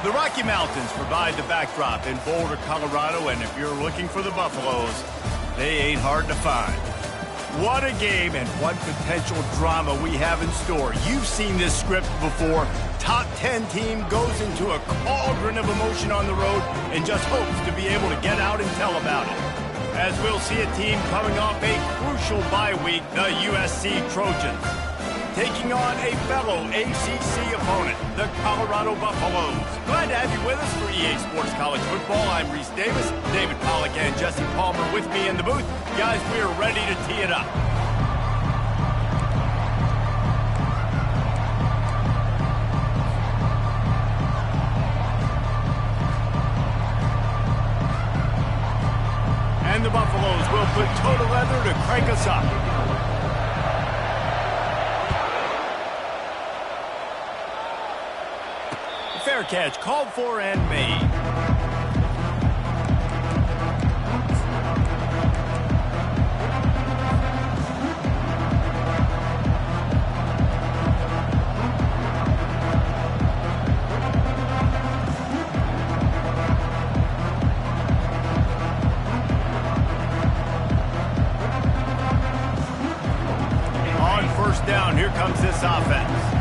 The Rocky Mountains provide the backdrop in Boulder, Colorado, and if you're looking for the Buffaloes, they ain't hard to find. What a game and what potential drama we have in store. You've seen this script before. Top 10 team goes into a cauldron of emotion on the road and just hopes to be able to get out and tell about it. As we'll see a team coming off a crucial bye week, the USC Trojans, taking on a fellow ACC opponent, the Colorado Buffaloes. Glad to have you with us for EA Sports College Football. I'm Reese Davis, David Pollack and Jesse Palmer with me in the booth. Guys, we are ready to tee it up. And the Buffaloes will put toe to leather to crank us up. Fair catch called for and made. On first down, here comes this offense.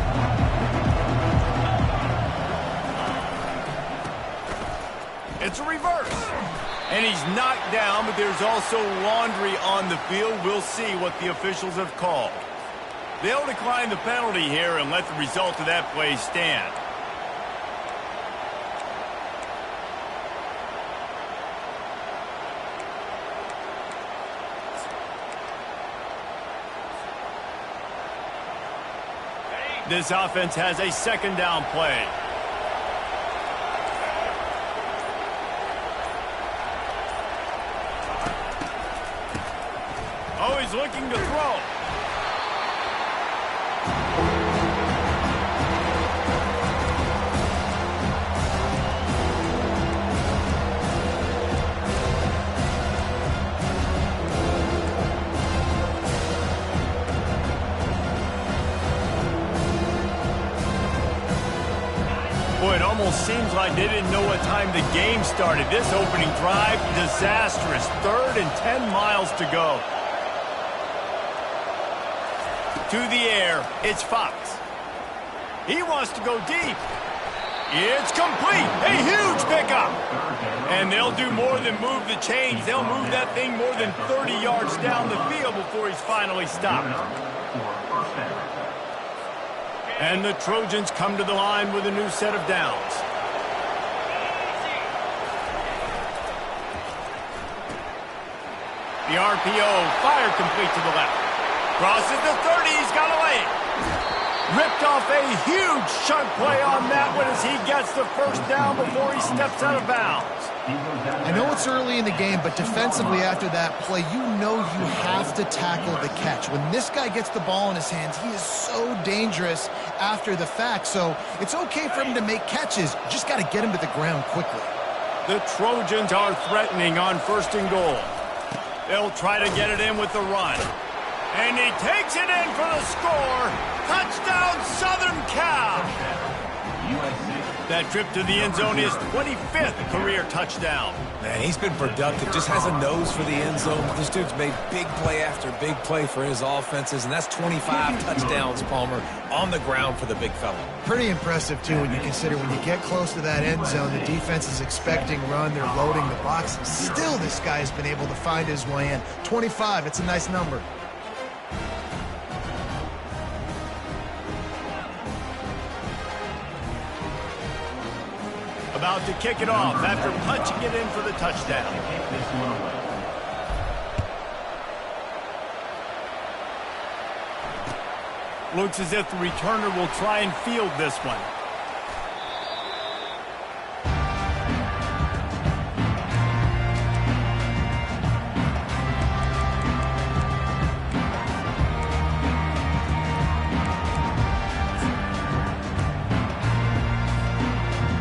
It's a reverse. And he's knocked down, but there's also laundry on the field. We'll see what the officials have called. They'll decline the penalty here and let the result of that play stand. This offense has a second down play. He's looking to throw. Boy, it almost seems like they didn't know what time the game started. This opening drive, disastrous. 3rd and 10 miles to go. To the air, it's Fox. He wants to go deep. It's complete. A huge pickup. And they'll do more than move the chains. They'll move that thing more than 30 yards down the field before he's finally stopped. And the Trojans come to the line with a new set of downs. The RPO, fire complete to the left. Crosses the 30, he's got a lane. Ripped off a huge chunk play on that one as he gets the first down before he steps out of bounds. I know it's early in the game, but defensively after that play, you know you have to tackle the catch. When this guy gets the ball in his hands, he is so dangerous after the fact. So it's okay for him to make catches. Just got to get him to the ground quickly. The Trojans are threatening on 1st and goal. They'll try to get it in with the run. And he takes it in for the score. Touchdown, Southern Cal. That trip to the end zone is 25th career touchdown. Man, he's been productive. Just has a nose for the end zone. This dude's made big play after big play for his offenses, and that's 25 touchdowns, Palmer, on the ground for the big fella. Pretty impressive, too, when you consider when you get close to that end zone, the defense is expecting run, they're loading the box, and still this guy has been able to find his way in. 25, it's a nice number. About to kick it off after punching it in for the touchdown. Looks as if the returner will try and field this one.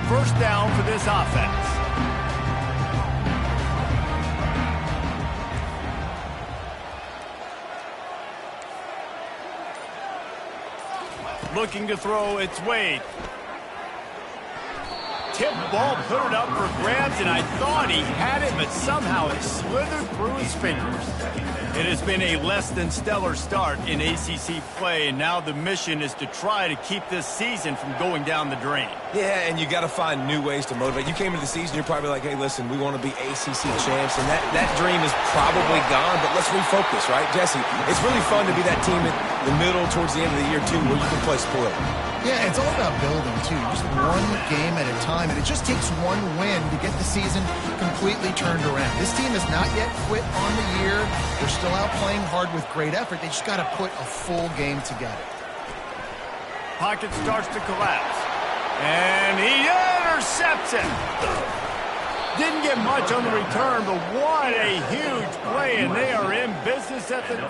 First down for this offense. Looking to throw, it's Wade. tip ball, put it up for grabs, and I thought he had it, but somehow it slithered through his fingers. It has been a less than stellar start in ACC play, and now the mission is to try to keep this season from going down the drain. Yeah, and you got to find new ways to motivate. You came into the season, you're probably like, hey, listen, we want to be ACC champs, and that dream is probably gone, but let's refocus, right, Jesse? It's really fun to be that team in the middle towards the end of the year, too, where you can play spoiler. Yeah, it's all about building, too. Just one game at a time, and it just takes one win to get the season completely turned around. This team has not yet quit on the year. They're still out playing hard with great effort. They just got to put a full game together. Pocket starts to collapse, and he intercepts it. Didn't get much on the return, but what a huge play, and they are in business at the...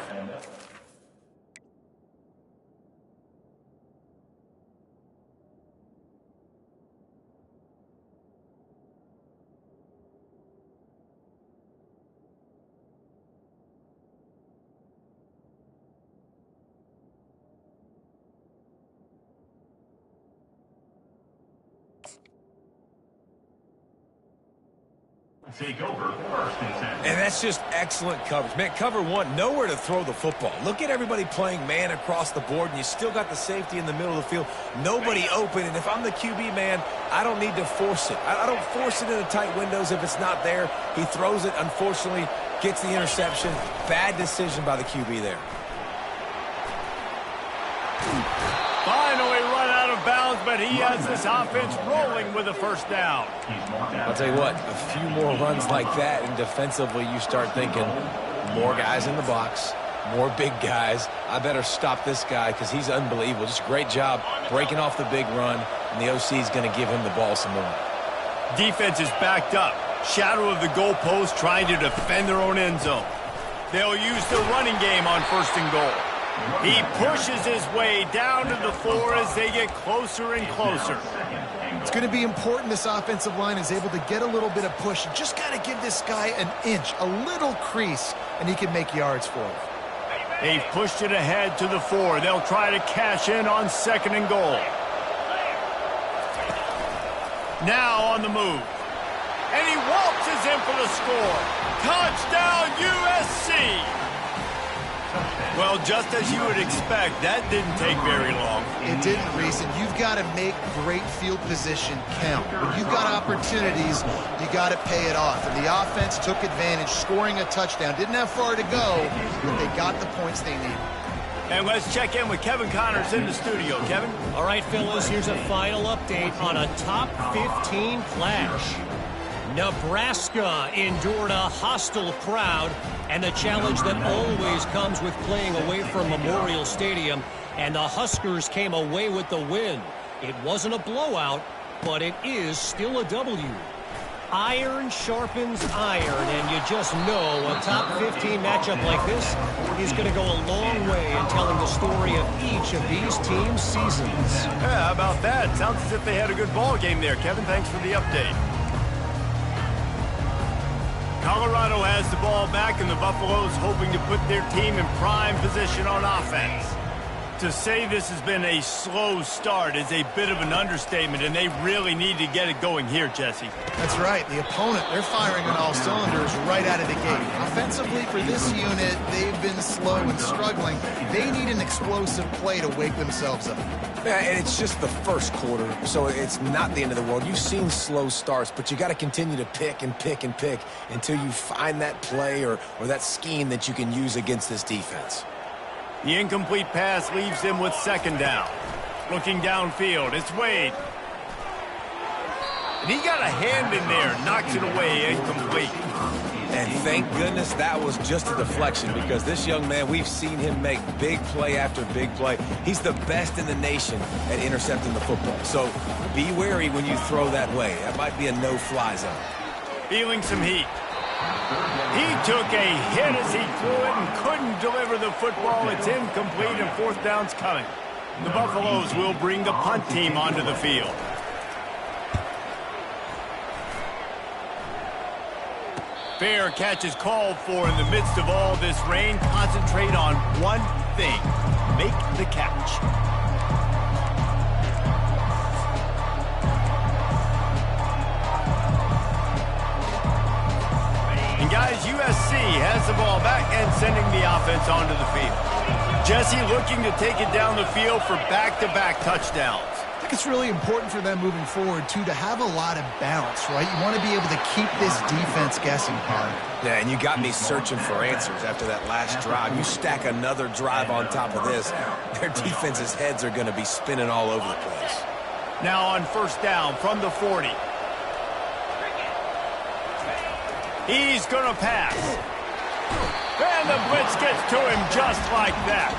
Take over first and 10. And that's just excellent coverage. Man, cover one, nowhere to throw the football. Look at everybody playing man across the board, and you still got the safety in the middle of the field. Nobody open, and if I'm the QB, man, I don't need to force it. I don't force it into tight windows if it's not there. He throws it, unfortunately, gets the interception. Bad decision by the QB there. Finally run out of bounds, but he has this offense rolling with a first down. I'll tell you what, a few more runs like that, and defensively you start thinking, more guys in the box, more big guys. I better stop this guy because he's unbelievable. Just a great job breaking off the big run, and the OC is going to give him the ball some more. Defense is backed up. Shadow of the goalpost trying to defend their own end zone. They'll use the running game on first and goal. He pushes his way down to the floor as they get closer and closer. It's going to be important this offensive line is able to get a little bit of push. You just got to give this guy an inch, a little crease, and he can make yards for it. They've pushed it ahead to the 4. They'll try to cash in on second and goal. Now on the move. And he waltzes in for the score. Touchdown, USC! Well, just as you would expect, that didn't take very long. It didn't, Reese, and you've got to make great field position count. When you've got opportunities, you got to pay it off. And the offense took advantage, scoring a touchdown. Didn't have far to go, but they got the points they needed. And let's check in with Kevin Connors in the studio. Kevin? All right, fellas, here's a final update on a top 15 clash. Nebraska endured a hostile crowd and the challenge that always comes with playing away from Memorial Stadium, and the Huskers came away with the win. It wasn't a blowout, but it is still a W. Iron sharpens iron, and you just know a top 15 matchup like this is going to go a long way in telling the story of each of these teams' seasons. Yeah, how about that? Sounds as if they had a good ball game there. Kevin, thanks for the update. Colorado has the ball back, and the Buffaloes hoping to put their team in prime position on offense. To say this has been a slow start is a bit of an understatement, and they really need to get it going here, Jesse. That's right. The opponent, they're firing on all cylinders right out of the gate. Offensively, for this unit, they've been slow and struggling. They need an explosive play to wake themselves up. Yeah, and it's just the first quarter, so it's not the end of the world. You've seen slow starts, but you got to continue to pick and pick and pick until you find that play or that scheme that you can use against this defense. The incomplete pass leaves them with second down. Looking downfield, it's Wade. And he got a hand in there, knocks it away, incomplete. And thank goodness that was just a deflection, because this young man, we've seen him make big play after big play. He's the best in the nation at intercepting the football. So be wary when you throw that way. That might be a no-fly zone. Feeling some heat. He took a hit as he threw it and couldn't deliver the football. It's incomplete, and fourth down's coming. The Buffaloes will bring the punt team onto the field. Fair catch is called for in the midst of all this rain. Concentrate on one thing. Make the catch. And guys, USC has the ball back and sending the offense onto the field. Jesse looking to take it down the field for back-to-back touchdowns. I think it's really important for them moving forward, too, to have a lot of bounce, right? You want to be able to keep this defense guessing, Carl. Yeah, and you got me searching for answers after that last drive. You stack another drive on top of this, their defense's heads are going to be spinning all over the place. Now on first down from the 40. He's going to pass. And the blitz gets to him just like that.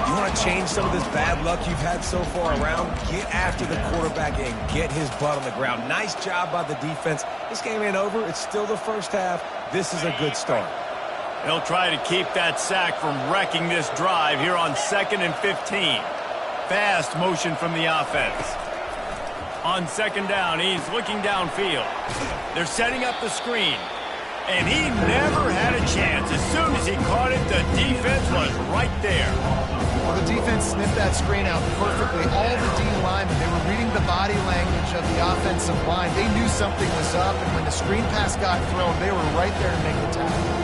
You want to change some of this bad luck you've had so far around? Get after the quarterback and get his butt on the ground. Nice job by the defense. This game ain't over. It's still the first half. This is a good start. They'll try to keep that sack from wrecking this drive here on 2nd and 15. Fast motion from the offense. On second down, he's looking downfield. They're setting up the screen. And he never had a chance. As soon as he caught it, the defense was right there. Well, the defense sniffed that screen out perfectly. All the D linemen, they were reading the body language of the offensive line. They knew something was up, and when the screen pass got thrown, they were right there to make the tackle.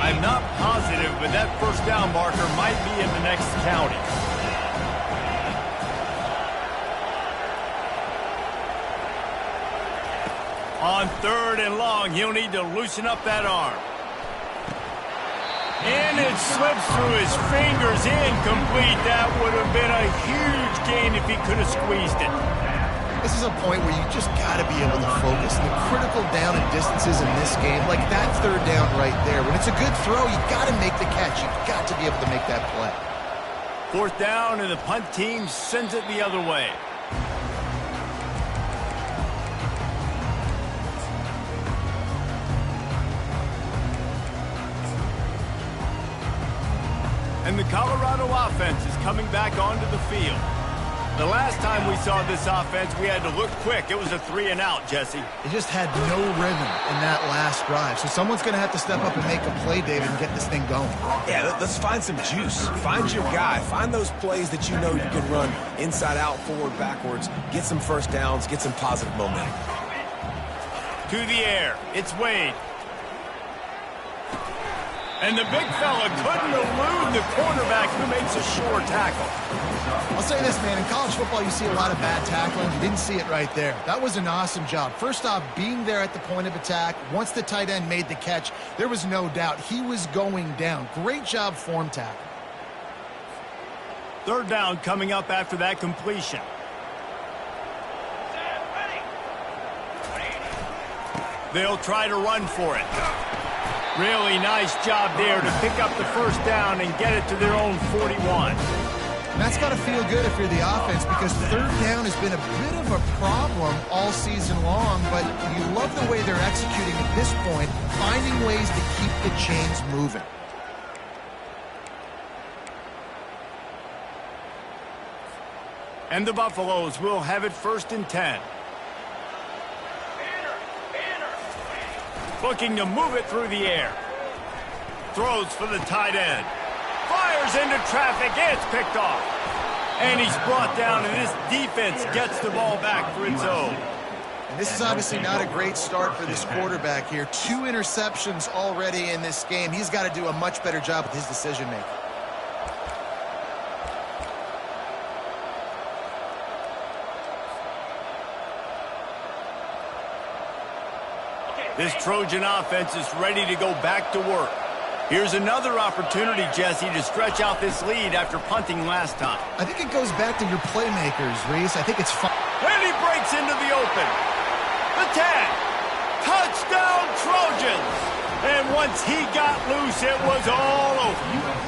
I'm not positive, but that first down marker might be in the next county. On 3rd and long, he'll need to loosen up that arm. And it slips through his fingers, incomplete. That would have been a huge gain if he could have squeezed it. This is a point where you just got to be able to focus. The critical down and distances in this game, like that 3rd down right there. When it's a good throw, you got to make the catch. You got to be able to make that play. 4th down, and the punt team sends it the other way. And the Colorado offense is coming back onto the field. The last time we saw this offense, we had to look quick. It was a 3-and-out, Jesse. It just had no rhythm in that last drive. So someone's going to have to step up and make a play, David, and get this thing going. Yeah, let's find some juice. Find your guy. Find those plays that you know you can run inside out, forward, backwards. Get some first downs. Get some positive momentum. To the air. It's Wade. And the big fella couldn't elude the cornerback who makes a sure tackle. I'll say this, man. In college football, you see a lot of bad tackling. You didn't see it right there. That was an awesome job. First off, being there at the point of attack. Once the tight end made the catch, there was no doubt he was going down. Great job form tackle. 3rd down coming up after that completion. They'll try to run for it. Really nice job there to pick up the first down and get it to their own 41. And that's got to feel good if you're the offense, because 3rd down has been a bit of a problem all season long, but you love the way they're executing at this point, finding ways to keep the chains moving. And the Buffaloes will have it 1st and 10. Looking to move it through the air. Throws for the tight end. Fires into traffic. It's picked off. And he's brought down, and this defense gets the ball back for its own. And this is obviously not a great start for this quarterback here. 2 interceptions already in this game. He's got to do a much better job with his decision-making. This Trojan offense is ready to go back to work. Here's another opportunity, Jesse, to stretch out this lead after punting last time. I think it goes back to your playmakers, Reese. I think it's fun. And he breaks into the open. The tag. Touchdown, Trojans. And once he got loose, it was all over.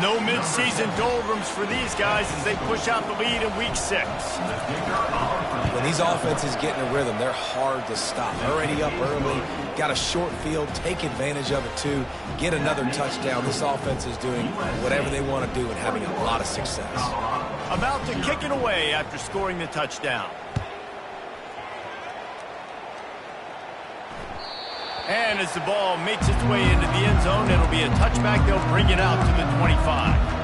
No midseason doldrums for these guys as they push out the lead in week 6. When these offenses get in a rhythm, they're hard to stop. Already up early, got a short field, take advantage of it too, get another touchdown. This offense is doing whatever they want to do and having a lot of success. About to kick it away after scoring the touchdown. And as the ball makes its way into the end zone, it'll be a touchback. They'll bring it out to the 25.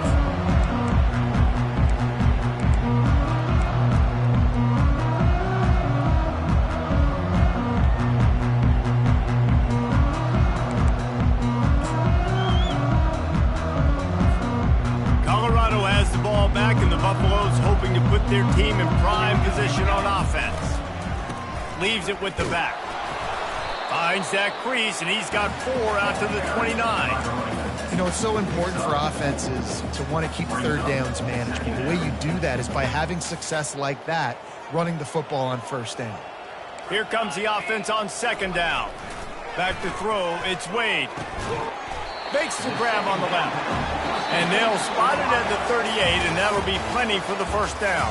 Colorado has the ball back, and the Buffaloes hoping to put their team in prime position on offense. Leaves it with the back. Finds that crease, and he's got 4 out to the 29. You know, it's so important for offenses to want to keep third downs manageable. The way you do that is by having success like that, running the football on first down. Here comes the offense on second down. Back to throw, it's Wade. Makes the grab on the left. And they'll spot it at the 38, and that'll be plenty for the first down.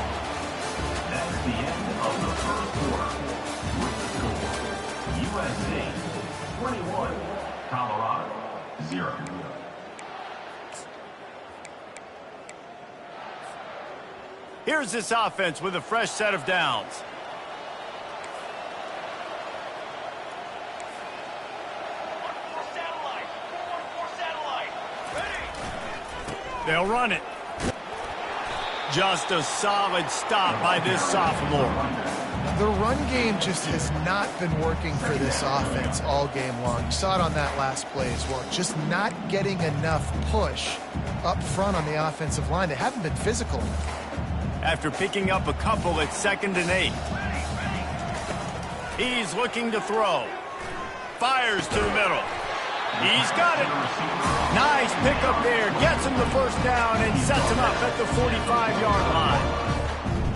That's the end of the first quarter. USA 21, Colorado 0. Here's this offense with a fresh set of downs. They'll run it. Just a solid stop by this sophomore. The run game just has not been working for this offense all game long. You saw it on that last play as well. Just not getting enough push up front on the offensive line. They haven't been physical enough. After picking up a couple at 2nd and 8. He's looking to throw. Fires to the middle. He's got it. Nice pickup there. Gets him the first down and sets him up at the 45-yard line.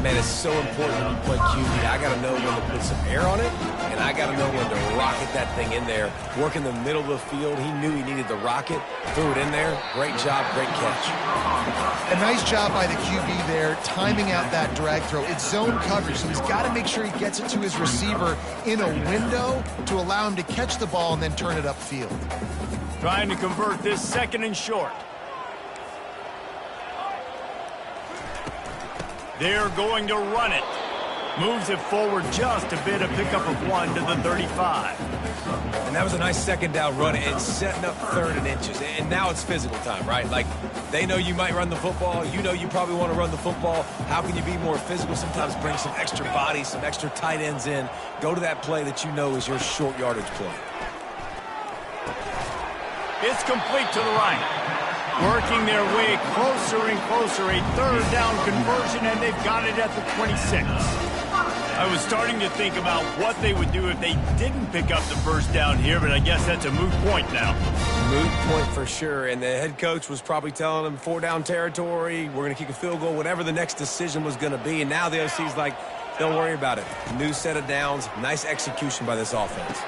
Man, it's so important when you play QB. I got to know when to put some air on it, and I got to know when to rocket that thing in there. Work in the middle of the field. He knew he needed the rocket. Threw it in there. Great job, great catch. A nice job by the QB there, timing out that drag throw. It's zone coverage, so he's got to make sure he gets it to his receiver in a window to allow him to catch the ball and then turn it upfield. Trying to convert this 2nd and short. They're going to run it. Moves it forward just a bit, a pickup of 1 to the 35. And that was a nice second down run. It's setting up 3rd and inches. And now it's physical time, right? Like, they know you might run the football. You know you probably want to run the football. How can you be more physical? Sometimes bring some extra bodies, some extra tight ends in. Go to that play that you know is your short yardage play. It's complete to the right. Working their way closer and closer. A 3rd down conversion, and they've got it at the 26. I was starting to think about what they would do if they didn't pick up the first down here, but I guess that's a moot point now. Moot point for sure, and the head coach was probably telling them 4-down territory, we're going to kick a field goal, whatever the next decision was going to be, and now the OC's like, don't worry about it. New set of downs, nice execution by this offense.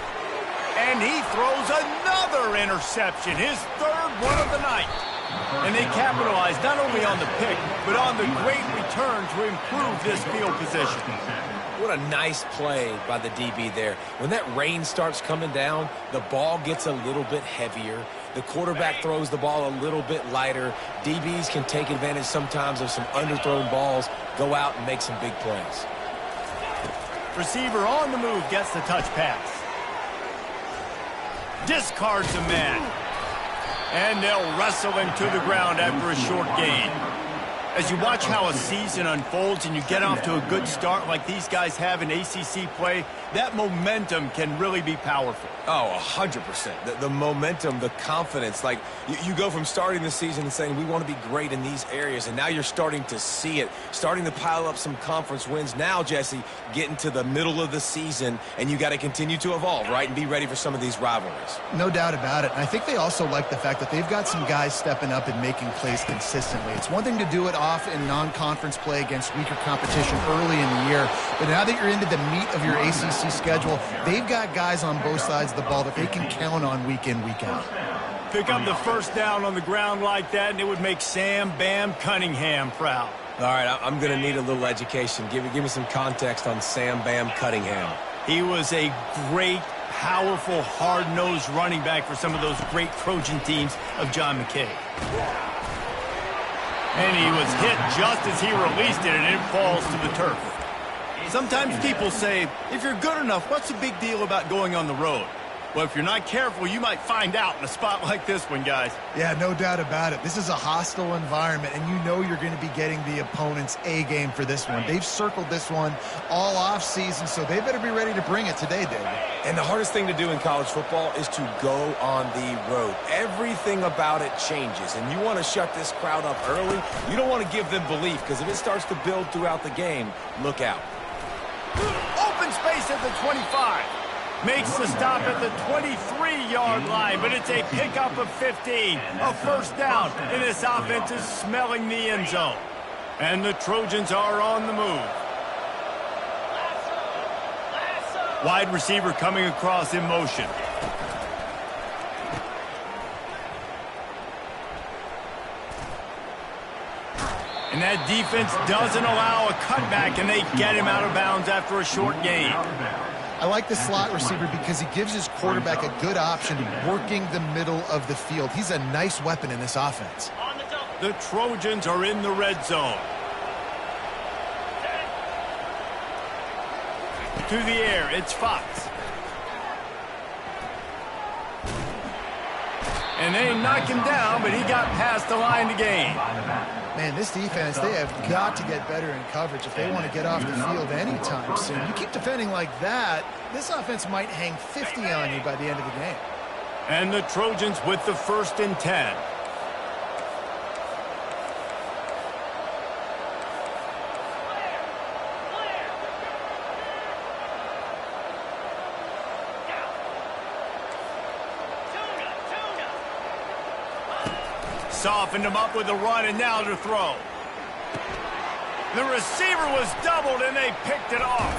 And he throws another interception, his 3rd one of the night. And they capitalize not only on the pick, but on the great return to improve this field position. What a nice play by the DB there. When that rain starts coming down, the ball gets a little bit heavier. The quarterback throws the ball a little bit lighter. DBs can take advantage sometimes of some underthrown balls, go out and make some big plays. Receiver on the move gets the touch pass. Discards a man. And they'll wrestle him to the ground after a short gain. As you watch how a season unfolds and you get off to a good start like these guys have in ACC play, that momentum can really be powerful. Oh, 100%. The momentum, the confidence. Like, you go from starting the season and saying, we want to be great in these areas, and now you're starting to see it, starting to pile up some conference wins. Now, Jesse, getting to the middle of the season, and you got to continue to evolve, right, and be ready for some of these rivalries. No doubt about it. And I think they also like the fact that they've got some guys stepping up and making plays consistently. It's one thing to do it off in non-conference play against weaker competition early in the year, but now that you're into the meat of your ACC schedule, they've got guys on both sides of the ball that they can count on week in, week out. Pick up the first down on the ground like that, and it would make Sam Bam Cunningham proud. All right, I'm going to need a little education. Give me some context on Sam Bam Cunningham. He was a great, powerful, hard-nosed running back for some of those great Trojan teams of John McKay. And he was hit just as he released it, and it falls to the turf. Sometimes people say, if you're good enough, what's the big deal about going on the road? Well, if you're not careful, you might find out in a spot like this one, guys. Yeah, no doubt about it. This is a hostile environment, and you know you're going to be getting the opponent's A game for this one. They've circled this one all off season, so they better be ready to bring it today, David. And the hardest thing to do in college football is to go on the road. Everything about it changes, and you want to shut this crowd up early. You don't want to give them belief, because if it starts to build throughout the game, look out. Open space at the 25. Makes the stop at the 23-yard line, but it's a pickup of 15. A first down, and this offense is smelling the end zone. And the Trojans are on the move. Wide receiver coming across in motion. And that defense doesn't allow a cutback, and they get him out of bounds after a short gain. I like the slot receiver because he gives his quarterback a good option working the middle of the field. He's a nice weapon in this offense. The Trojans are in the red zone. To the air, it's Fox. And they knock him down, but he got past the line to gain. Man, this defense, they have got to get better in coverage if they want to get off the field anytime soon. You keep defending like that, this offense might hang 50 on you by the end of the game. And the Trojans with the 1st and 10. Softened him up with a run, and now to throw. The receiver was doubled, and they picked it off.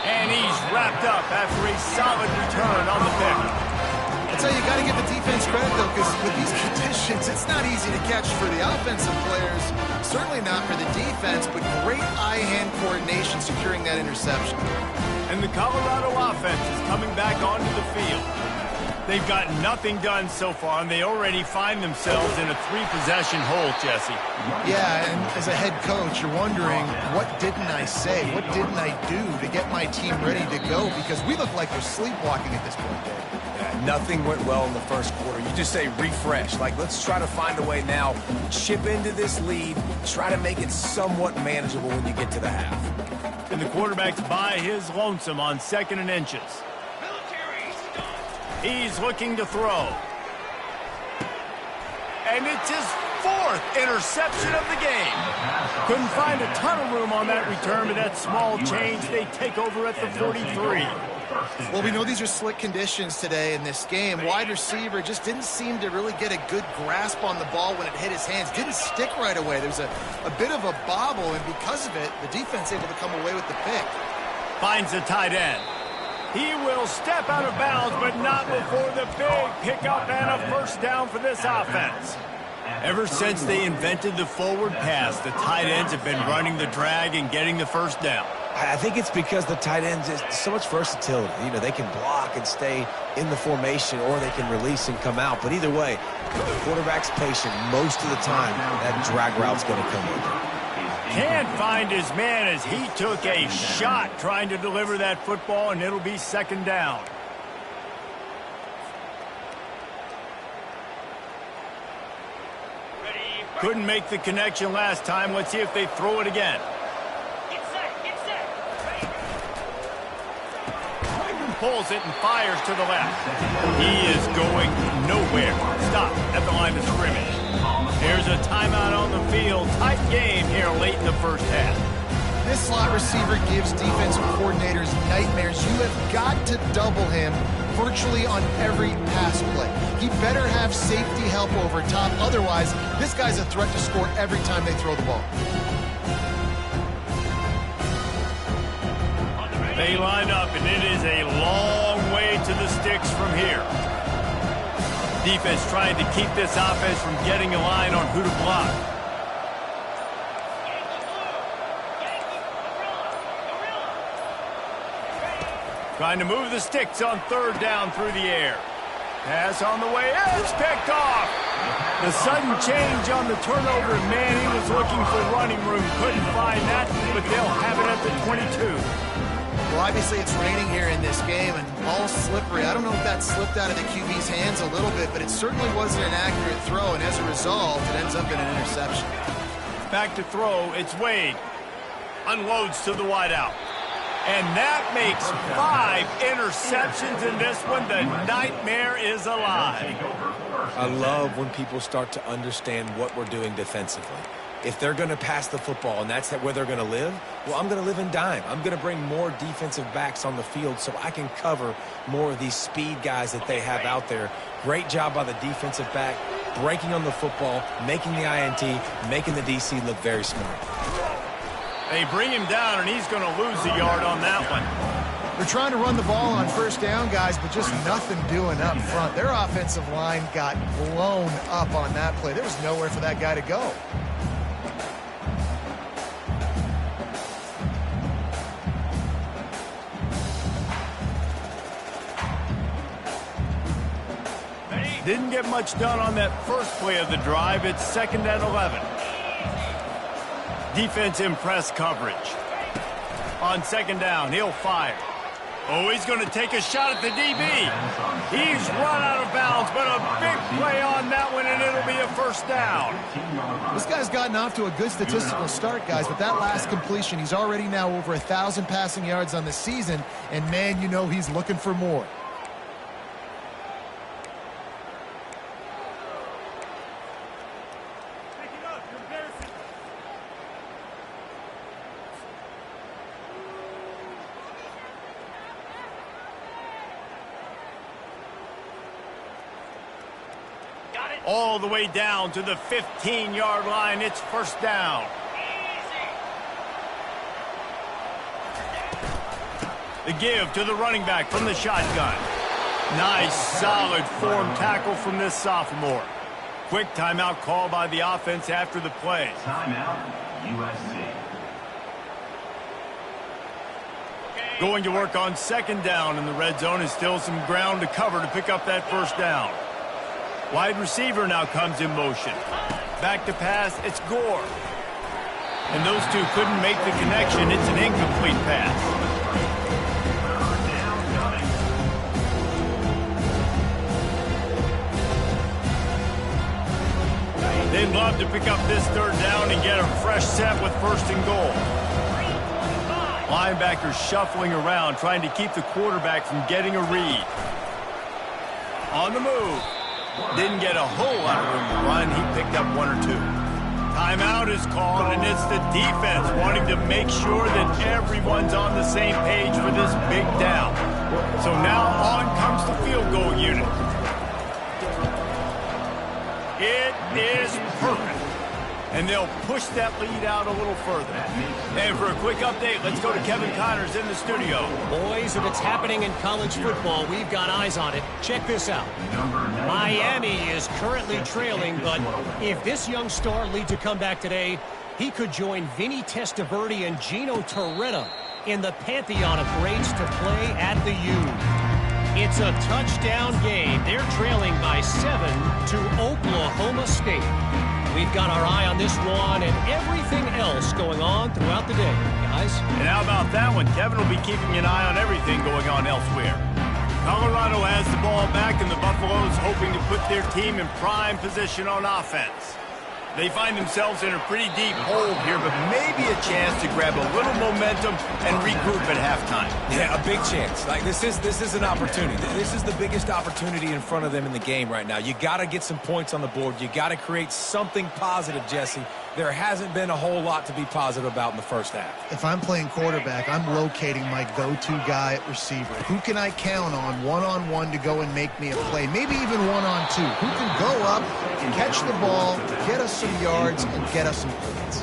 And he's wrapped up after a solid return on the pick. That's how you got to give the defense credit, though, because with these conditions, it's not easy to catch for the offensive players. Certainly not for the defense, but great eye-hand coordination securing that interception. And the Colorado offense is coming back onto the field. They've got nothing done so far, and they already find themselves in a 3-possession hole, Jesse. Yeah, and as a head coach, you're wondering, what didn't I say? What didn't I do to get my team ready to go? Because we look like we're sleepwalking at this point, Dave. Yeah, nothing went well in the first quarter. You just say refresh. Like, let's try to find a way now. Chip into this lead. Try to make it somewhat manageable when you get to the half. And the quarterback's by his lonesome on 2nd and inches. He's looking to throw. And it's his 4th interception of the game. Couldn't find a ton of room on that return, but that small change, they take over at the 43. Well, we know these are slick conditions today in this game. Wide receiver just didn't seem to really get a good grasp on the ball when it hit his hands. Didn't stick right away. There's a bit of a bobble, and because of it, the defense able to come away with the pick. Finds the tight end. He will step out of bounds, but not before the big pickup and a first down for this offense. Ever since they invented the forward pass, the tight ends have been running the drag and getting the first down. I think it's because the tight ends is so much versatility. You know, they can block and stay in the formation, or they can release and come out. But either way, the quarterback's patient most of the time. That drag route's going to come over. Can't find his man as he took a shot trying to deliver that football, and it'll be 2nd down. Couldn't make the connection last time. Let's see if they throw it again. Pulls it and fires to the left. He is going nowhere. Stop at the line of scrimmage. There's a timeout on the field. Tight game here late in the first half. This slot receiver gives defensive coordinators nightmares. You have got to double him virtually on every pass play. He better have safety help over top. Otherwise, this guy's a threat to score every time they throw the ball. They line up, and it is a long way to the sticks from here. Defense trying to keep this offense from getting a line on who to block. Trying to move the sticks on 3rd down through the air. Pass on the way, it's picked off. The sudden change on the turnover, man, he was looking for running room. Couldn't find that, but they'll have it at the 22. Well, obviously it's raining here in this game, and ball's slippery. I don't know if that slipped out of the QB's hands a little bit, but it certainly wasn't an accurate throw, and as a result, it ends up in an interception. Back to throw, it's Wade. Unloads to the wideout. And that makes 5 interceptions in this one. The nightmare is alive. I love when people start to understand what we're doing defensively. If they're going to pass the football and that's where they're going to live, well, I'm going to live in dime. I'm going to bring more defensive backs on the field so I can cover more of these speed guys that they have out there. Great job by the defensive back, breaking on the football, making the INT, making the DC look very smart. They bring him down, and he's going to lose a yard on that one. They're trying to run the ball on first down, guys, but just nothing doing up front. Their offensive line got blown up on that play. There was nowhere for that guy to go. Didn't get much done on that first play of the drive. It's 2nd and 11. Defense in press coverage. On 2nd down, he'll fire. Oh, he's going to take a shot at the DB. He's run out of bounds, but a big play on that one, and it'll be a first down. This guy's gotten off to a good statistical start, guys, but that last completion, he's already now over 1,000 passing yards on the season, and, man, you know he's looking for more. All the way down to the 15-yard line. It's first down. The give to the running back from the shotgun. Nice, solid form tackle from this sophomore. Quick timeout call by the offense after the play. Timeout, USC. Going to work on 2nd down, and the red zone is still some ground to cover to pick up that first down. Wide receiver now comes in motion. Back to pass, it's Gore. And those two couldn't make the connection. It's an incomplete pass. They'd love to pick up this 3rd down and get a fresh set with 1st and goal. Linebackers shuffling around, trying to keep the quarterback from getting a read. On the move. Didn't get a whole lot of room to run. He picked up 1 or 2. Timeout is called, and it's the defense wanting to make sure that everyone's on the same page for this big down. So now on comes the field goal unit. It is perfect. And they'll push that lead out a little further. And for a quick update, let's go to Kevin Connors in the studio. Boys, if it's happening in college football, we've got eyes on it. Check this out. Miami is currently trailing, but if this young star leads a comeback today, he could join Vinny Testaverde and Gino Torretta in the pantheon of greats to play at the U. It's a touchdown game. They're trailing by 7 to Oklahoma State. We've got our eye on this one and everything else going on throughout the day, guys. And how about that one? Kevin will be keeping an eye on everything going on elsewhere. Colorado has the ball back, and the Buffaloes hoping to put their team in prime position on offense. They find themselves in a pretty deep hole here, but maybe a chance to grab a little momentum and regroup at halftime. Yeah, a big chance. Like this is an opportunity. This is the biggest opportunity in front of them in the game right now. You got to get some points on the board. You got to create something positive, Jesse. There hasn't been a whole lot to be positive about in the first half. If I'm playing quarterback, I'm locating my go-to guy at receiver. Who can I count on one-on-one to go and make me a play? Maybe even one-on-two. Who can go up, catch the ball, get us some yards, and get us some points?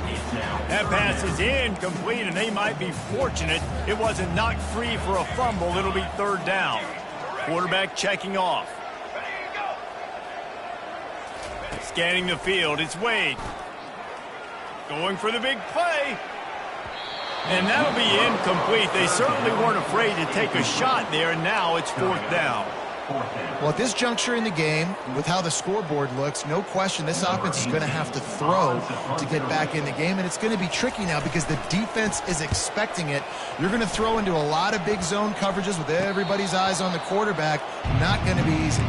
That pass is incomplete, and they might be fortunate it wasn't knocked free for a fumble. It'll be 3rd down. Quarterback checking off. Scanning the field, it's Wade. Going for the big play. And that'll be incomplete. They certainly weren't afraid to take a shot there, and now it's 4th down. Well, at this juncture in the game, with how the scoreboard looks, no question this offense is going to have to throw to get back in the game, and it's going to be tricky now because the defense is expecting it. You're going to throw into a lot of big zone coverages with everybody's eyes on the quarterback. Not going to be easy.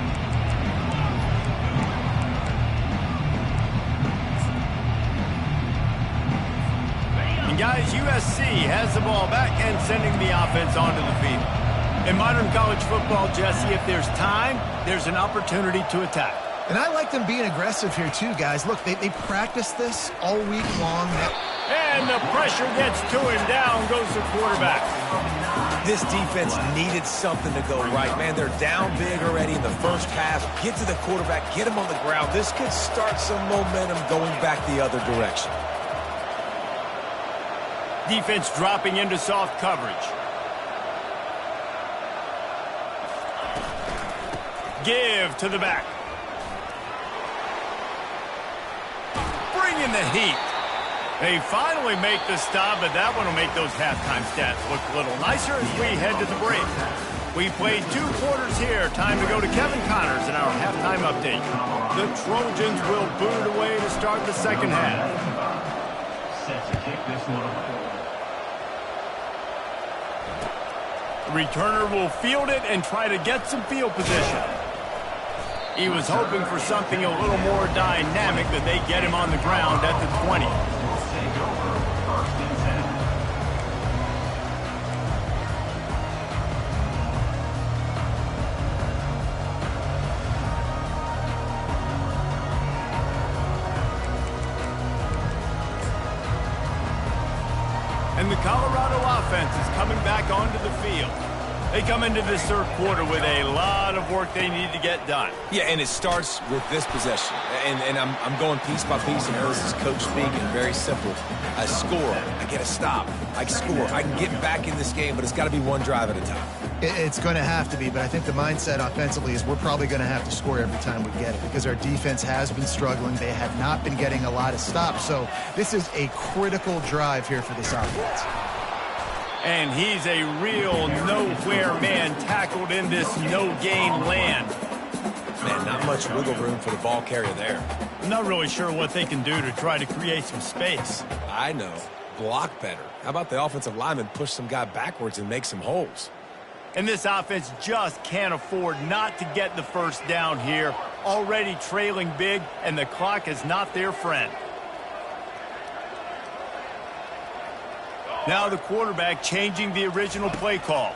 And guys, USC has the ball back and sending the offense onto the field. In modern college football, Jesse, if there's time, there's an opportunity to attack. And I like them being aggressive here too, guys. Look, they practice this all week long. And the pressure gets to him. Down goes the quarterback. This defense needed something to go right, man. They're down big already in the first half. Get to the quarterback, get him on the ground. This could start some momentum going back the other direction. Defense dropping into soft coverage. Give to the back. Bring in the heat. They finally make the stop, but that one will make those halftime stats look a little nicer as we head to the break. We played 2 quarters here. Time to go to Kevin Connors in our halftime update. The Trojans will boot it away to start the second half. Set to kick this one off. The returner will field it and try to get some field position. He was hoping for something a little more dynamic, that they get him on the ground at the 20. And the Colorado offense is coming back onto the field. They come into this third quarter with a lot of work they need to get done. Yeah, and it starts with this possession. And I'm going piece by piece, and this is coach speaking. Very simple. I score. I get a stop. I score. I can get back in this game, but it's got to be one drive at a time. It's going to have to be, but I think the mindset offensively is we're probably going to have to score every time we get it because our defense has been struggling. They have not been getting a lot of stops. So this is a critical drive here for this offense. And he's a real nowhere man, tackled in this no-gain land. Man, not much wiggle room for the ball carrier there. I'm not really sure what they can do to try to create some space. I know. Block better. How about the offensive lineman push some guy backwards and make some holes? And this offense just can't afford not to get the first down here. Already trailing big, and the clock is not their friend. Now the quarterback changing the original play call.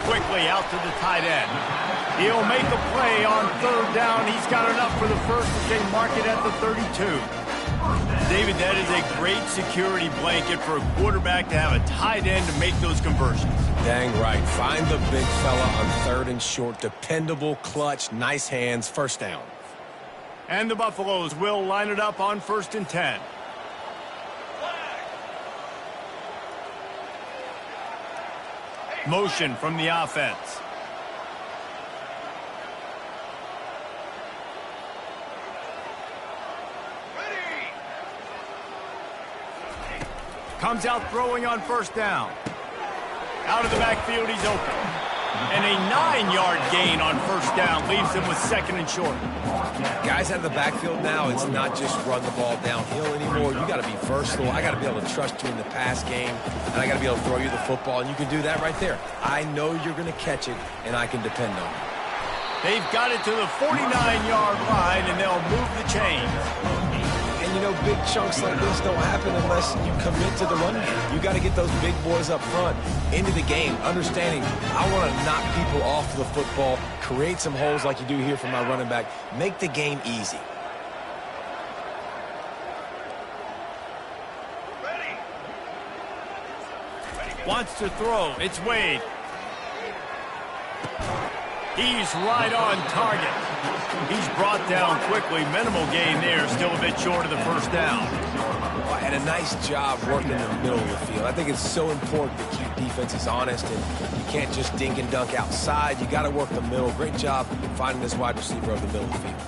Quickly out to the tight end. He'll make a play on third down. He's got enough for the first as they mark it at the 32. David, that is a great security blanket for a quarterback to have a tight end to make those conversions. Dang right. Find the big fella on third and short. Dependable, clutch, nice hands, first down. And the Buffaloes will line it up on 1st and 10. Motion from the offense. Comes out throwing on 1st down. Out of the backfield, he's open. And a 9-yard gain on 1st down leaves him with 2nd and short. Guys out of the backfield now, it's not just run the ball downhill anymore. You got to be versatile. I got to be able to trust you in the pass game, and I got to be able to throw you the football, and you can do that right there. I know you're going to catch it, and I can depend on it. They've got it to the 49-yard line, and they'll move the chains. And, you know, big chunks like this don't happen unless you commit to the run game. You got to get those big boys up front into the game, understanding I want to knock people off the football, create some holes like you do here for my running back, make the game easy. Wants to throw. It's Wade. He's right on target. He's brought down quickly. Minimal gain there. Still a bit short of the first down. And a nice job working in the middle of the field. I think it's so important to keep defenses honest, and you can't just dink and dunk outside. You got to work the middle. Great job finding this wide receiver over the middle of the field.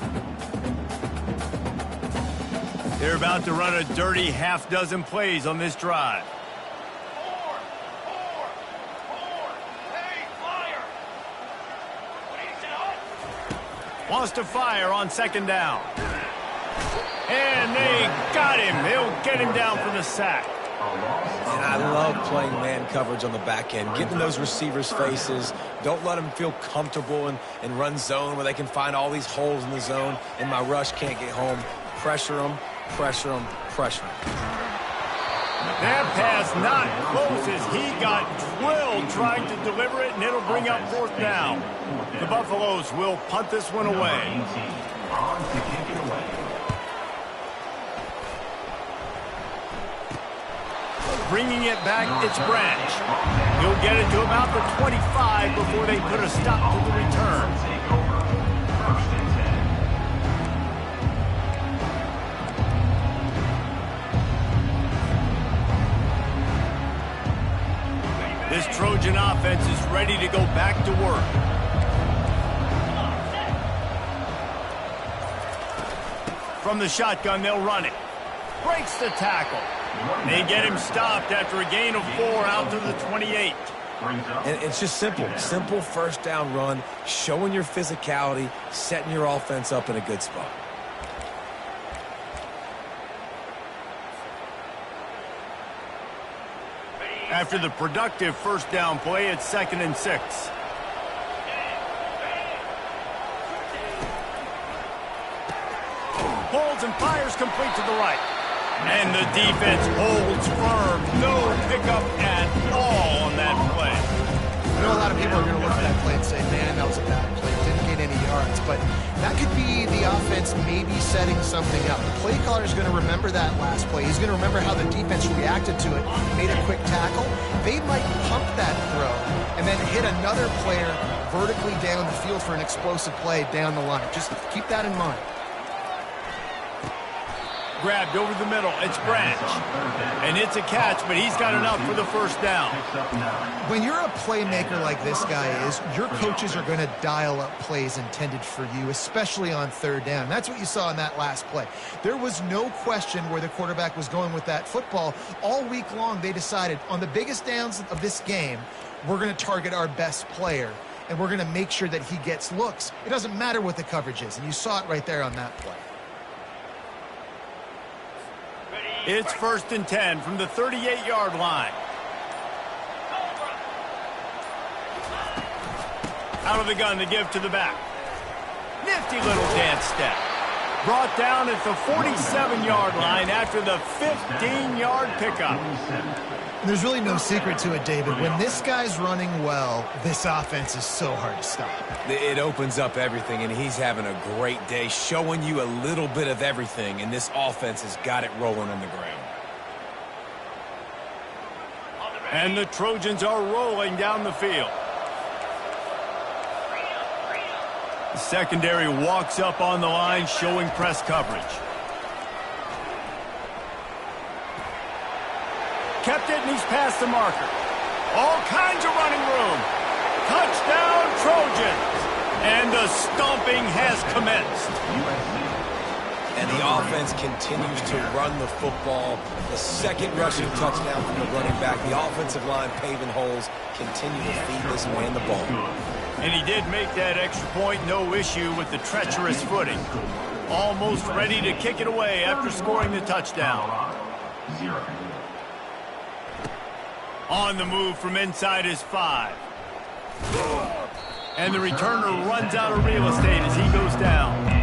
They're about to run a dirty half-dozen plays on this drive. Wants to fire on second down. And they got him. He'll get him down for the sack. And I love playing man coverage on the back end, getting those receivers' faces. Don't let them feel comfortable and run zone where they can find all these holes in the zone and my rush can't get home. Pressure them, pressure them, pressure them. That pass not close as he got drilled trying to deliver it, and it'll bring up fourth down. The Buffaloes will punt this one away. Bringing it back, it's Branch. He'll get it to about the 25 before they put a stop to the return. This Trojan offense is ready to go back to work. From the shotgun, they'll run it. Breaks the tackle. They get him stopped after a gain of 4 out to the 28. And it's just simple. Simple first down run, showing your physicality, setting your offense up in a good spot. After the productive first down play, it's 2nd and 6. Holds and fires complete to the right. And the defense holds firm. No pickup at all on that play. I know a lot of people are going to look at that play and say, man, that was a bad play. Didn't get any yards. But that could be the offense maybe setting something up. The play caller is going to remember that last play. He's going to remember how the defense reacted to it, made a quick tackle. They might pump that throw and then hit another player vertically down the field for an explosive play down the line. Just keep that in mind. Grabbed over the middle. It's Branch. And it's a catch, but he's got enough for the first down. When you're a playmaker like this guy is, your coaches are going to dial up plays intended for you, especially on third down. That's what you saw in that last play. There was no question where the quarterback was going with that football. All week long, they decided on the biggest downs of this game, we're going to target our best player, and we're going to make sure that he gets looks. It doesn't matter what the coverage is, and you saw it right there on that play. It's 1st and 10 from the 38-yard line. Out of the gun to give to the back. Nifty little dance step. Brought down at the 47-yard line after the 15-yard pickup. There's really no secret to it, David. When this guy's running well, this offense is so hard to stop. It opens up everything, and he's having a great day, showing you a little bit of everything, and this offense has got it rolling on the ground. And the Trojans are rolling down the field. The secondary walks up on the line, showing press coverage. Kept it, and he's past the marker. All kinds of running room. Touchdown, Trojans. And the stomping has commenced. And the offense continues to run the football. The second rushing touchdown from the running back. The offensive line paving holes. Continue to feed this man the ball. And he did make that extra point, no issue with the treacherous footing. Almost ready to kick it away after scoring the touchdown. On the move from inside his 5. And the returner runs out of real estate as he goes down.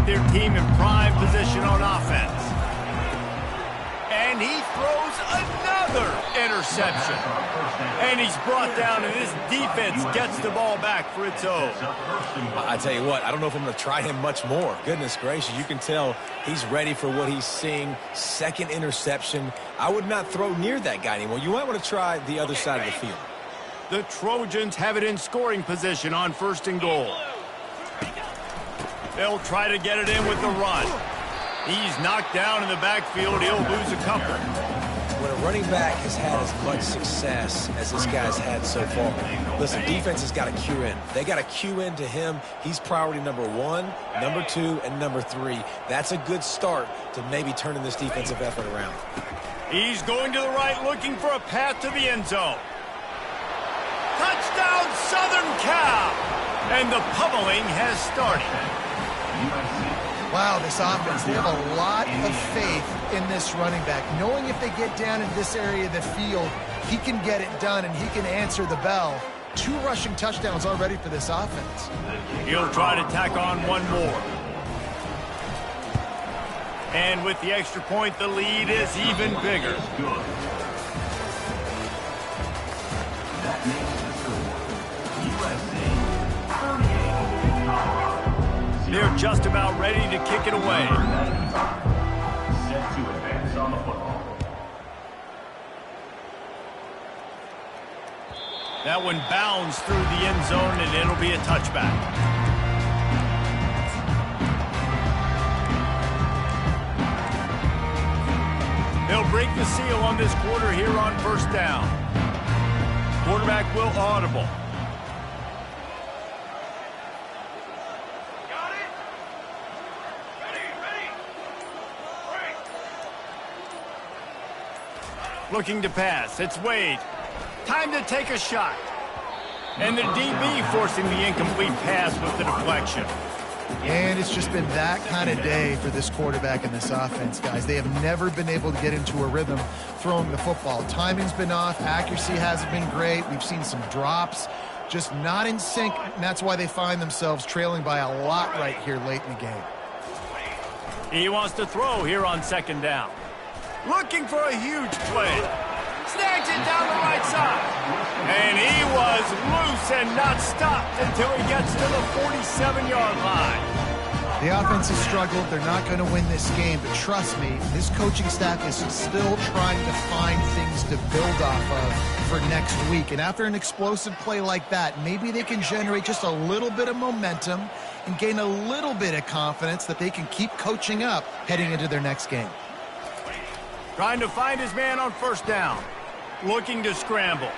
Their team in prime position on offense. And he throws another interception. And he's brought down, and this defense gets the ball back for its own. I tell you what, I don't know if I'm going to try him much more. Goodness gracious, you can tell he's ready for what he's seeing. Second interception. I would not throw near that guy anymore. You might want to try the other side of the field. The Trojans have it in scoring position on 1st and goal. They'll try to get it in with the run. He's knocked down in the backfield. He'll lose a couple. when a running back has had as much success as this guy's had so far, listen, defense has got to cue in. They got to cue in to him. He's priority number 1, number 2, and number 3. That's a good start to maybe turning this defensive effort around. He's going to the right, looking for a path to the end zone. Touchdown, Southern Cal! And the pummeling has started. Wow, this offense, they have a lot of faith in this running back. Knowing if they get down in this area of the field, he can get it done and he can answer the bell. 2 rushing touchdowns already for this offense. He'll try to tack on one more. And with the extra point, the lead is even bigger. They're just about ready to kick it away. Set to advance on the football. That one bounds through the end zone, and it'll be a touchback. They'll break the seal on this quarter here on first down. Quarterback will audible. Looking to pass. It's Wade. Time to take a shot. And the DB forcing the incomplete pass with the deflection. And it's just been that kind of day for this quarterback and this offense, guys. They have never been able to get into a rhythm throwing the football. Timing's been off. Accuracy hasn't been great. We've seen some drops. Just not in sync, and that's why they find themselves trailing by a lot right here late in the game. He wants to throw here on second down. Looking for a huge play. Snags it down the right side. And he was loose and not stopped until he gets to the 47-yard line. The offense has struggled. They're not going to win this game, but trust me, this coaching staff is still trying to find things to build off of for next week. And after an explosive play like that, maybe they can generate just a little bit of momentum and gain a little bit of confidence that they can keep coaching up heading into their next game. Trying to find his man on first down. Looking to scramble.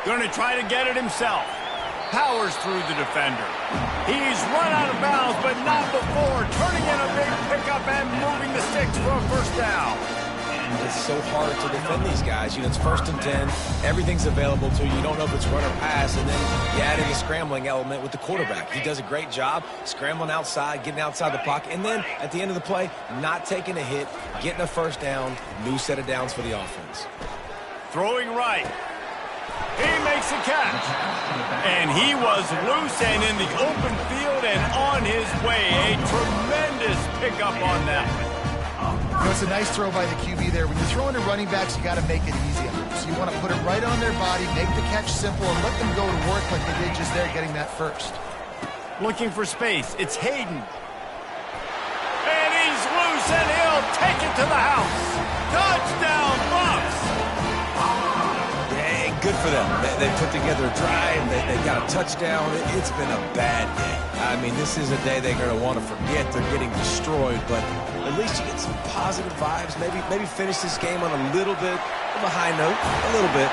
Going to try to get it himself. Powers through the defender. He's run out of bounds, but not before. Turning in a big pickup and moving the sticks for a first down. It's so hard to defend these guys. You know, it's 1st and 10. Everything's available to you. You don't know if it's run or pass. And then you add in the scrambling element with the quarterback. He does a great job scrambling outside, getting outside the pocket. And then at the end of the play, not taking a hit, getting a first down, new set of downs for the offense. Throwing right. He makes a catch. And he was loose and in the open field and on his way. A tremendous pickup on that one. You know, it's a nice throw by the QB there. When you're throwing to running backs, you got to make it easy on them. So you want to put it right on their body, make the catch simple, and let them go to work like they did just there getting that first. Looking for space. It's Hayden. And he's loose, and he'll take it to the house. Touchdown, Bucks! Yeah, good for them. They put together a drive. They got a touchdown. It's been a bad day. I mean, this is a day they're going to want to forget. They're getting destroyed, but at least you get some positive vibes. Maybe finish this game on a little bit of a high note. A little bit.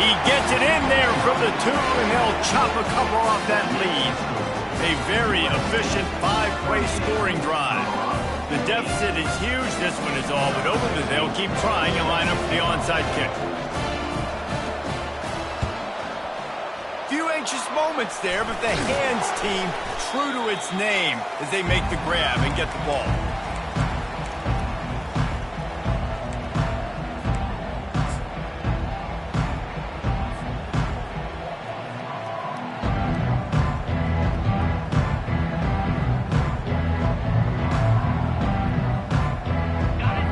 He gets it in there from the 2, and they'll chop a couple off that lead. A very efficient 5-play scoring drive. The deficit is huge. This one is all but over, but they'll keep trying and line up for the onside kick. Few anxious moments there, but the hands team true to its name as they make the grab and get the ball.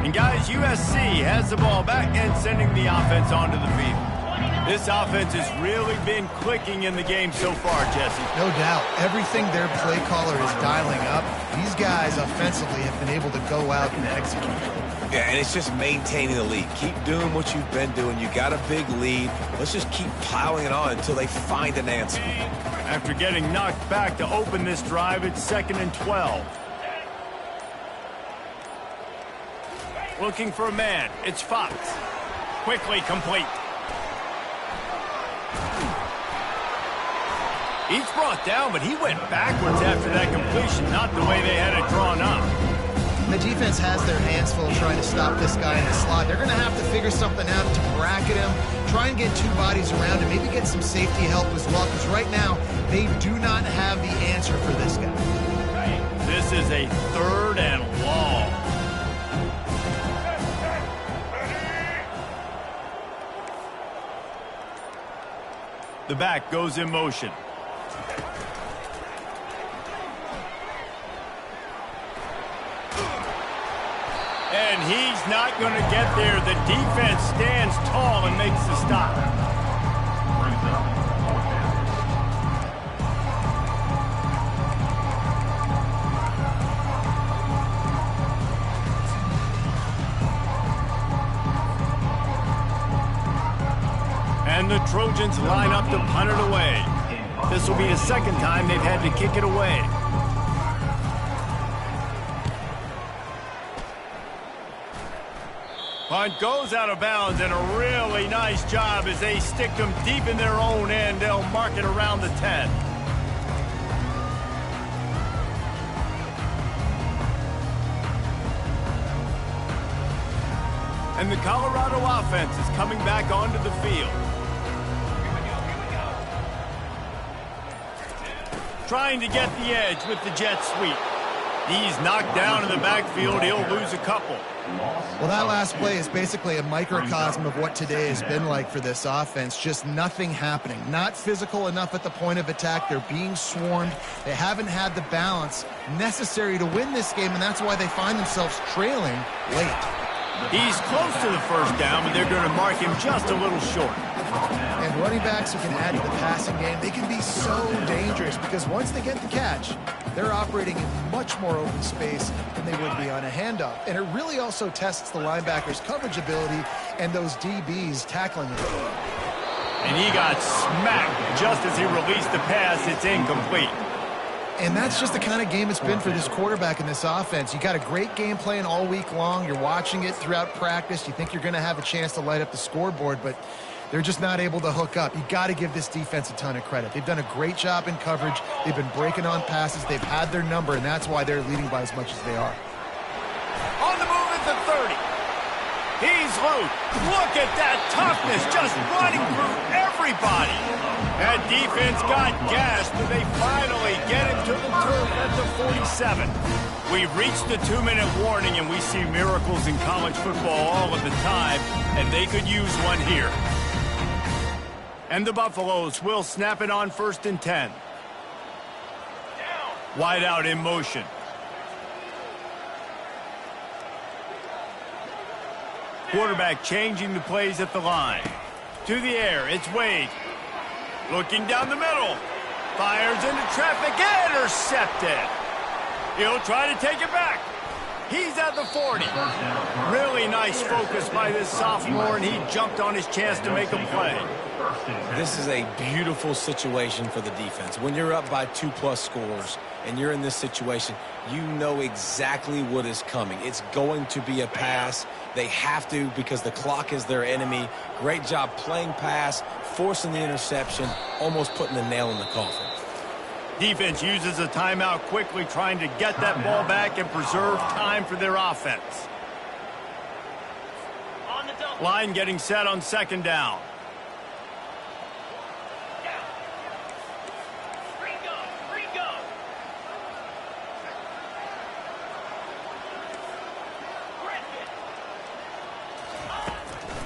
And guys, USC has the ball back and sending the offense onto the field. This offense has really been clicking in the game so far, Jesse. No doubt. Everything their play caller is dialing up, these guys offensively have been able to go out and execute. Yeah, and it's just maintaining the lead. Keep doing what you've been doing. You got a big lead. Let's just keep piling it on until they find an answer. After getting knocked back to open this drive, it's 2nd and 12. Looking for a man. It's Fox. quickly complete. He's brought down, but he went backwards after that completion, not the way they had it drawn up. The defense has their hands full trying to stop this guy in the slot. They're going to have to figure something out to bracket him, try and get two bodies around him, maybe get some safety help as well, because right now they do not have the answer for this guy. This is a 3rd and long. The back goes in motion. And he's not going to get there. The defense stands tall and makes the stop. And the Trojans line up to punt it away. This will be the 2nd time they've had to kick it away. Punt goes out of bounds, and a really nice job as they stick them deep in their own end. They'll mark it around the 10. And the Colorado offense is coming back onto the field. Trying to get the edge with the jet sweep. He's knocked down in the backfield. He'll lose a couple. Well, that last play is basically a microcosm of what today has been like for this offense. Just nothing happening. Not physical enough at the point of attack. They're being swarmed. They haven't had the balance necessary to win this game, and that's why they find themselves trailing late. He's close to the 1st down, but they're going to mark him just a little short. And running backs who can add to the passing game, they can be so dangerous because once they get the catch, they're operating in much more open space than they would be on a handoff. And it really also tests the linebackers' coverage ability and those DBs tackling it. And he got smacked just as he released the pass. It's incomplete. And that's just the kind of game it's been for this quarterback in this offense. You got a great game plan all week long. You're watching it throughout practice. You think you're going to have a chance to light up the scoreboard, but they're just not able to hook up. You got to give this defense a ton of credit. They've done a great job in coverage. They've been breaking on passes. They've had their number, and that's why they're leading by as much as they are. On the move at the 30. He's loose. Look at that toughness, just running through everybody. That defense got gassed, but they finally get him to the turf at the 47. We've reached the 2-minute warning, and we see miracles in college football all of the time, and they could use one here. And the Buffaloes will snap it on 1st and 10. Wide out in motion. Quarterback changing the plays at the line. To the air, it's Wade. Looking down the middle. Fires into traffic, intercepted. He'll try to take it back. He's at the 40. Really nice focus by this sophomore, and he jumped on his chance to make a play. This is a beautiful situation for the defense. When you're up by 2+ scores and you're in this situation, you know exactly what is coming. It's going to be a pass. They have to because the clock is their enemy. Great job playing pass, forcing the interception, almost putting the nail in the coffin. Defense uses a timeout quickly, trying to get that ball back and preserve time for their offense. Line getting set on 2nd down.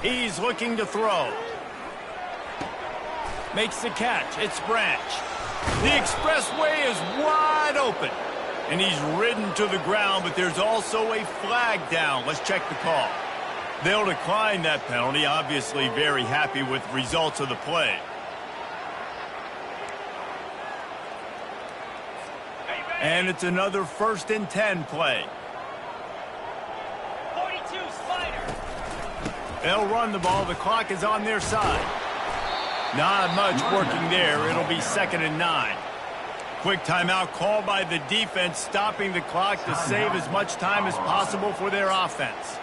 He's looking to throw. Makes the catch. It's Branch. The expressway is wide open. And he's ridden to the ground, but there's also a flag down. Let's check the call. They'll decline that penalty. Obviously very happy with the results of the play. And it's another 1st and 10 play. They'll run the ball. The clock is on their side. Not much working there. It'll be 2nd and 9. Quick timeout called by the defense, stopping the clock to save as much time as possible for their offense.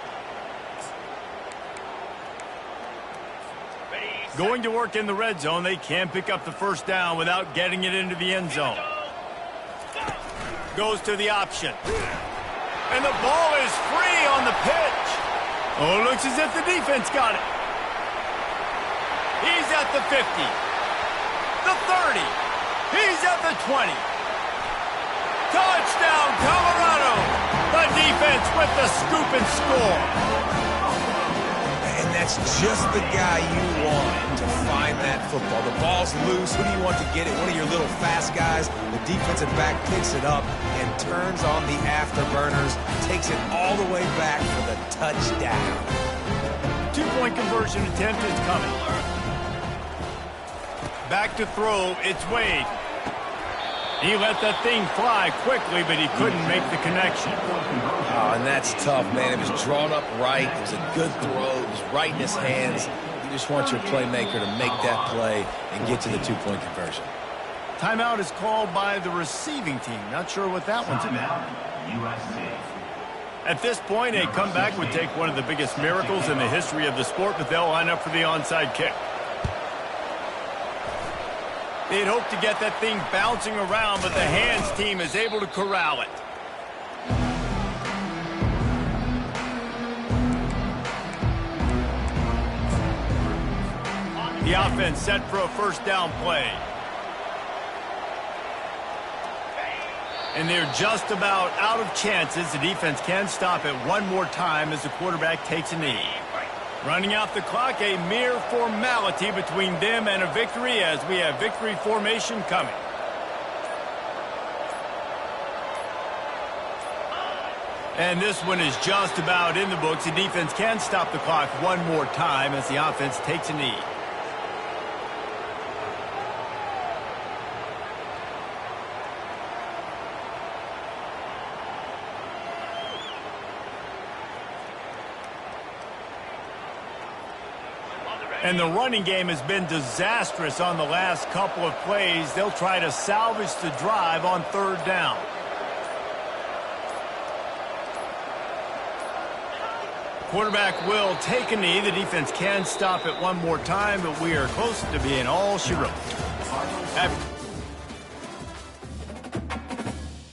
Going to work in the red zone, they can pick up the first down without getting it into the end zone. Goes to the option. And the ball is free on the pitch. Oh, looks as if the defense got it. He's at the 50. The 30. He's at the 20. Touchdown, Colorado. The defense with the scoop and score. And that's just the guy you want to find that football. The ball's loose. Who do you want to get it? One of your little fast guys. The defensive back picks it up and turns on the afterburners, takes it all the way back for the touchdown. 2-point conversion attempt is coming. Back to throw, it's Wade. He let that thing fly quickly, but he couldn't make the connection. Oh, and that's tough, man. It was drawn up right. It was a good throw. It was right in his hands. You just want your playmaker to make that play and get to the 2-point conversion. Timeout is called by the receiving team. Not sure what that one's about. At this point, a comeback would take one of the biggest miracles in the history of the sport, but they'll line up for the onside kick. They'd hope to get that thing bouncing around, but the hands team is able to corral it. The offense set for a first down play. And they're just about out of chances. The defense can stop it one more time as the quarterback takes a knee. Running out the clock, a mere formality between them and a victory as we have victory formation coming. And this one is just about in the books. The defense can stop the clock one more time as the offense takes a knee. And the running game has been disastrous on the last couple of plays. They'll try to salvage the drive on third down. Quarterback will take a knee. The defense can stop it one more time, but we are close to being all she wrote.